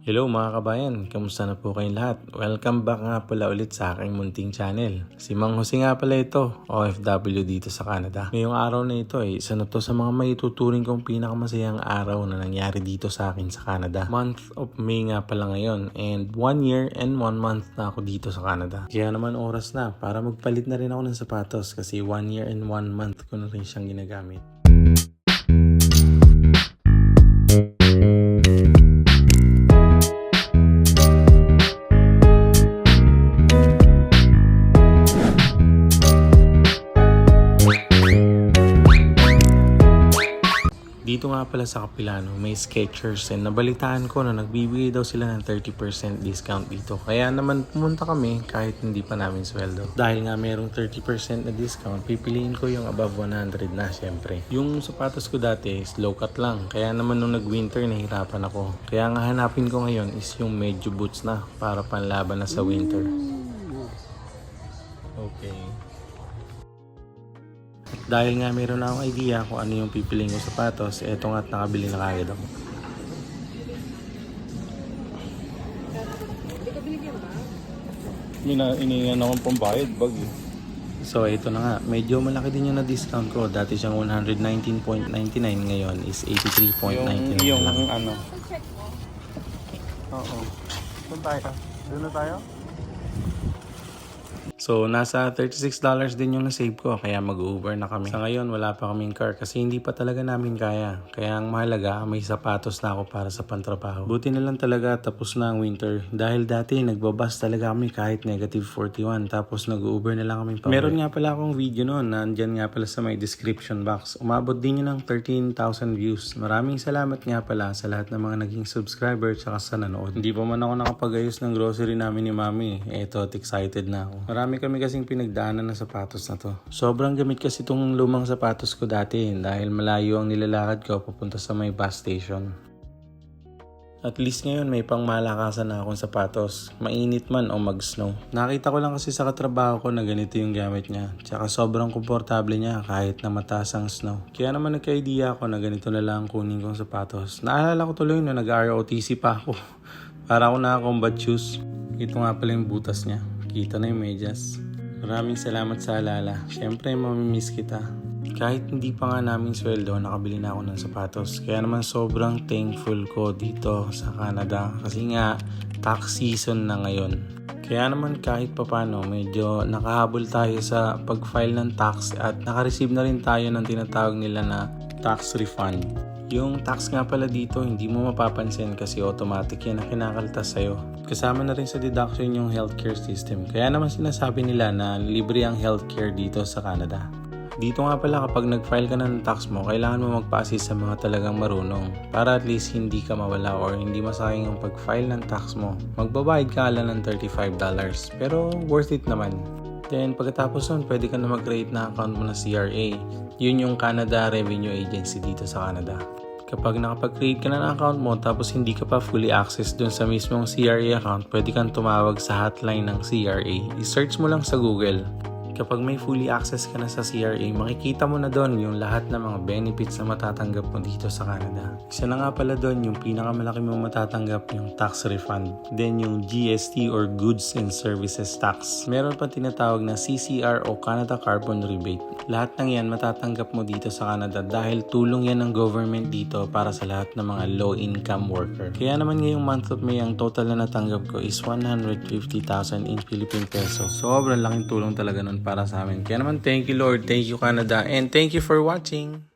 Hello mga kabayan, kamusta na po kayong lahat? Welcome back nga pala ulit sa aking munting channel. Si Mang Jose nga pala ito, OFW dito sa Canada. Ngayong araw na ito ay isa na to sa mga maituturing kong pinakamasayang araw na nangyari dito sa akin sa Canada. Month of May nga pala ngayon and 1 year and 1 month na ako dito sa Canada. Kaya naman oras na para magpalit na rin ako ng sapatos kasi 1 year and 1 month ko na rin siyang ginagamit. Dito nga pala sa Capilano, may Skechers and nabalitaan ko na nagbibigay daw sila ng 30% discount dito. Kaya naman pumunta kami kahit hindi pa namin sweldo. Dahil nga merong 30% na discount, pipiliin ko yung above 100 na syempre. Yung sapatos ko dati is low cut lang. Kaya naman nung nag-winter nahirapan ako. Kaya nga hanapin ko ngayon is yung medyo boots na para panlaban na sa winter. Okay. Dahil nga meron na akong idea kung ano yung pipiling ko sapatos, eto nga't nakabili na kagad ako. Iniingan akong pambayad, bag eh. So ito na nga, medyo malaki din yung na-discount ko. Dati siyang 119.99, ngayon is 83.99 Yung lang. ano. Oo. Doon tayo. Doon na tayo? So, nasa $36 din yung na-save ko, kaya mag-Uber na kami. Sa ngayon, wala pa kaming car kasi hindi pa talaga namin kaya. Kaya ang mahalaga, may sapatos na ako para sa pantrabaho. Buti na lang talaga tapos na ang winter. Dahil dati, nagbabas talaga kami kahit negative 41. Tapos nag-Uber na lang kami pa. Meron nga pala akong video noon, nandyan nga pala sa may description box. Umabot din yun ng 13,000 views. Maraming salamat nga pala sa lahat ng mga naging subscriber at sa nanood. Hindi pa man ako nakapag-ayos ng grocery namin ni Mami. Eto, excited na ako. Marami kami kasing pinagdaanan ng sapatos na to. Sobrang gamit kasi itong lumang sapatos ko dati dahil malayo ang nilalakad ko papunta sa may bus station. At least ngayon may pangmalakasan na akong sapatos, mainit man o mag-snow. Nakita ko lang kasi sa katrabaho ko na ganito yung gamit niya. Tsaka sobrang komportable niya kahit na mataas ang snow. Kaya naman nagka-idea ako na ganito na lang kunin kong sapatos. Naalala ko tuloy na nag-ROTC pa ako. Para ako naka-combat shoes. Ito nga pala yung butas niya. Kita na yung medyas. Maraming salamat sa alala. Siyempre, mamimiss kita. Kahit hindi pa nga namin sweldo, nakabili na ako ng sapatos. Kaya naman sobrang thankful ko dito sa Canada. Kasi nga, tax season na ngayon. Kaya naman kahit papano, medyo nakahabol tayo sa pag-file ng tax at nakareceive na rin tayo ng tinatawag nila na tax refund. Yung tax nga pala dito, hindi mo mapapansin kasi automatic yan na kinakaltas sa'yo. Kasama na rin sa deduction yung healthcare system. Kaya naman sinasabi nila na libre ang healthcare dito sa Canada. Dito nga pala kapag nag-file ka na ng tax mo, kailangan mo magpa-assist sa mga talagang marunong para at least hindi ka mawala or hindi masayang ang pag-file ng tax mo. Magbabayad ka lang ng $35 pero worth it naman. Then pagkatapos nun, pwede ka na mag-create na account mo na CRA. Yun yung Canada Revenue Agency dito sa Canada. Kapag nakapag-create ka na ng account mo tapos hindi ka pa fully access dun sa mismong CRA account, pwede kang tumawag sa hotline ng CRA. I-search mo lang sa Google. Kapag may fully access ka na sa CRA, makikita mo na doon yung lahat ng mga benefits na matatanggap mo dito sa Canada. Isa na nga pala doon yung pinakamalaki mong matatanggap yung tax refund. Then yung GST or Goods and Services Tax. Meron pa tinatawag na CCR o Canada Carbon Rebate. Lahat ng yan matatanggap mo dito sa Canada dahil tulong yan ng government dito para sa lahat ng mga low-income worker. Kaya naman ngayong month of May, ang total na natanggap ko is 150,000 in Philippine peso. Sobrang laking tulong talaga nun para sa amin. Kaya naman thank you Lord, thank you Canada, and thank you for watching!